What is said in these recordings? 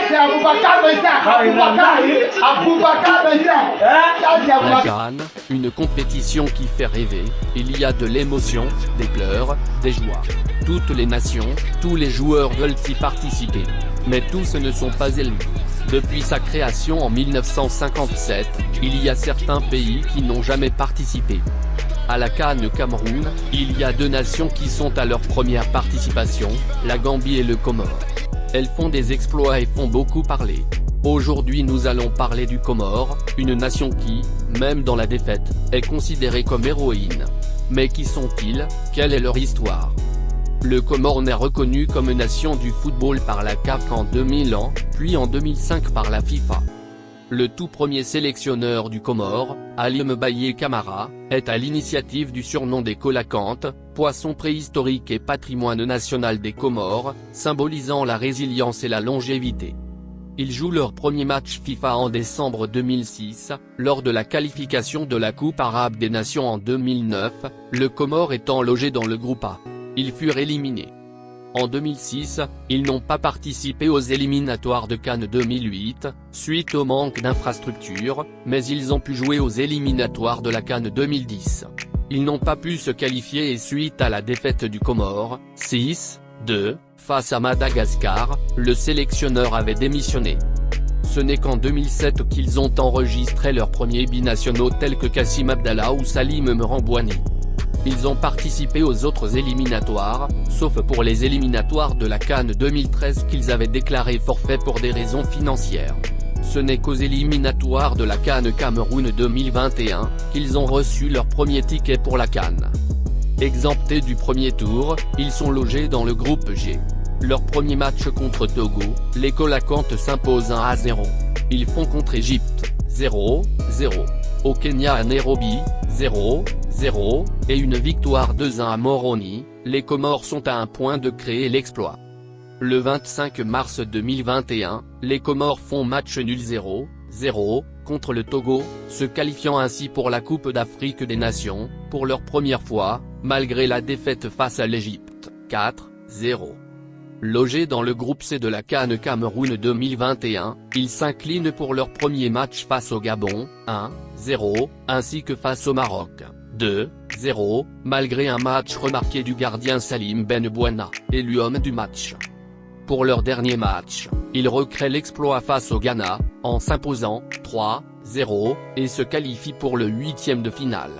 c'est Aboubacar La CAN, une compétition qui fait rêver, il y a de l'émotion, des pleurs, des joies. Toutes les nations, tous les joueurs veulent y participer. Mais tous ne sont pas élus. Depuis sa création en 1957, il y a certains pays qui n'ont jamais participé. À la CAN Cameroun, il y a deux nations qui sont à leur première participation, la Gambie et le Comore. Elles font des exploits et font beaucoup parler. Aujourd'hui nous allons parler du Comore, une nation qui, même dans la défaite, est considérée comme héroïne. Mais qui sont-ils, quelle est leur histoire? Le Comore n'est reconnu comme nation du football par la CAF qu'en 2000 ans, puis en 2005 par la FIFA. Le tout premier sélectionneur du Comore, Ali Mbaye Camara, est à l'initiative du surnom des Colacantes, poisson préhistorique et patrimoine national des Comores, symbolisant la résilience et la longévité. Ils jouent leur premier match FIFA en décembre 2006, lors de la qualification de la Coupe arabe des nations en 2009, le Comore étant logé dans le groupe A. Ils furent éliminés. En 2006, ils n'ont pas participé aux éliminatoires de CAN 2008, suite au manque d'infrastructures, mais ils ont pu jouer aux éliminatoires de la CAN 2010. Ils n'ont pas pu se qualifier et suite à la défaite du Comore, 6-2, face à Madagascar, le sélectionneur avait démissionné. Ce n'est qu'en 2007 qu'ils ont enregistré leurs premiers binationaux tels que Kassim Abdallah ou Salim Mrambouani. Ils ont participé aux autres éliminatoires, sauf pour les éliminatoires de la CAN 2013 qu'ils avaient déclaré forfait pour des raisons financières. Ce n'est qu'aux éliminatoires de la CAN Cameroun 2021, qu'ils ont reçu leur premier ticket pour la CAN. Exemptés du premier tour, ils sont logés dans le groupe G. Leur premier match contre Togo, les Colacantes s'imposent 1-0. Ils font contre Égypte, 0-0. Au Kenya à Nairobi, 0-0, et une victoire 2-1 à Moroni, les Comores sont à un point de créer l'exploit. Le 25 mars 2021, les Comores font match nul 0-0, contre le Togo, se qualifiant ainsi pour la Coupe d'Afrique des Nations, pour leur première fois, malgré la défaite face à l'Égypte, 4-0. Logés dans le groupe C de la CAN Cameroun 2021, ils s'inclinent pour leur premier match face au Gabon, 1-0, ainsi que face au Maroc, 2-0, malgré un match remarqué du gardien Salim Benbouana, élu homme du match. Pour leur dernier match, ils recréent l'exploit face au Ghana, en s'imposant 3-0, et se qualifient pour le huitième de finale.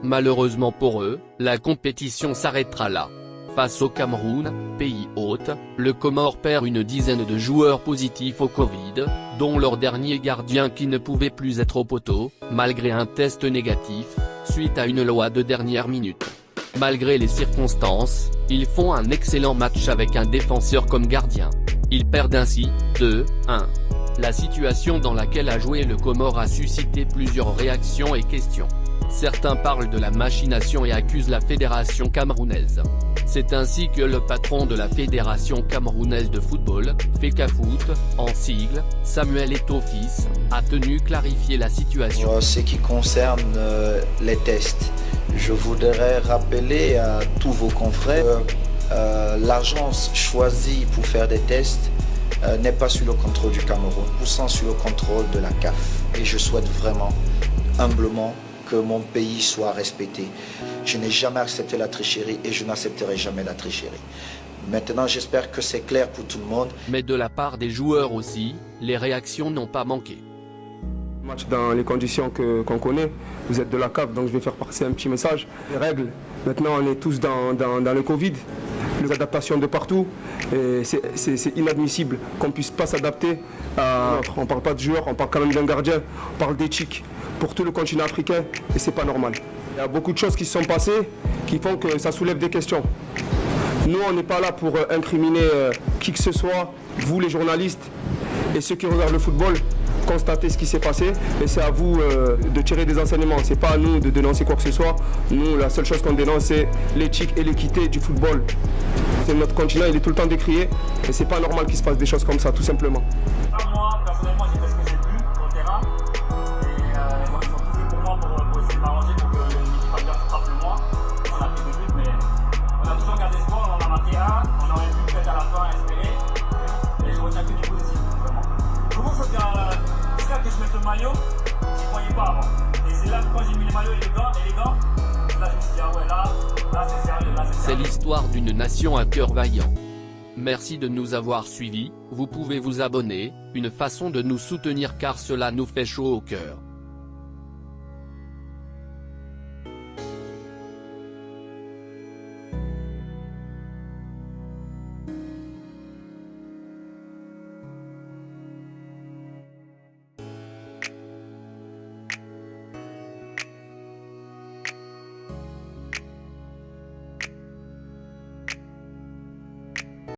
Malheureusement pour eux, la compétition s'arrêtera là. Face au Cameroun, pays hôte, le Comore perd une dizaine de joueurs positifs au Covid, dont leur dernier gardien qui ne pouvait plus être au poteau, malgré un test négatif, suite à une loi de dernière minute. Malgré les circonstances, ils font un excellent match avec un défenseur comme gardien. Ils perdent ainsi, 2-1. La situation dans laquelle a joué le Comore a suscité plusieurs réactions et questions. Certains parlent de la machination et accusent la fédération camerounaise. C'est ainsi que le patron de la fédération camerounaise de football, FECAFOOT, en sigle, Samuel Eto'o-Fils, a tenu clarifier la situation. En ce qui concerne les tests, je voudrais rappeler à tous vos confrères que l'agence choisie pour faire des tests n'est pas sous le contrôle du Cameroun, poussant sous le contrôle de la CAF. Et je souhaite vraiment, humblement, que mon pays soit respecté. Je n'ai jamais accepté la tricherie et je n'accepterai jamais la tricherie. Maintenant, j'espère que c'est clair pour tout le monde. Mais de la part des joueurs aussi, les réactions n'ont pas manqué. Match dans les conditions qu'on connaît, vous êtes de la CAF, donc je vais faire passer un petit message. Les règles, maintenant on est tous dans le Covid, les adaptations de partout, c'est inadmissible qu'on ne puisse pas s'adapter à... On ne parle pas de joueurs, on parle quand même d'un gardien, on parle d'éthique pour tout le continent africain et c'est pas normal. Il y a beaucoup de choses qui se sont passées qui font que ça soulève des questions. Nous on n'est pas là pour incriminer qui que ce soit, vous les journalistes et ceux qui regardent le football. Constater ce qui s'est passé et c'est à vous de tirer des enseignements, c'est pas à nous de dénoncer quoi que ce soit. Nous la seule chose qu'on dénonce c'est l'éthique et l'équité du football. Notre continent il est tout le temps décrié et c'est pas normal qu'il se passe des choses comme ça tout simplement. Moi personnellement j'ai fait ce que j'ai pu sur le terrain et moi ils ont tout fait pour moi pour essayer de m'arranger pour que l'équipe adverse frappe le moins. On a pris 2 buts mais on a toujours gardé espoir, on en a marqué un, on aurait pu peut-être à la fin espérer et je retiens que du positif. l'histoire d'une nation à cœur vaillant. Merci de nous avoir suivis, vous pouvez vous abonner, une façon de nous soutenir car cela nous fait chaud au cœur.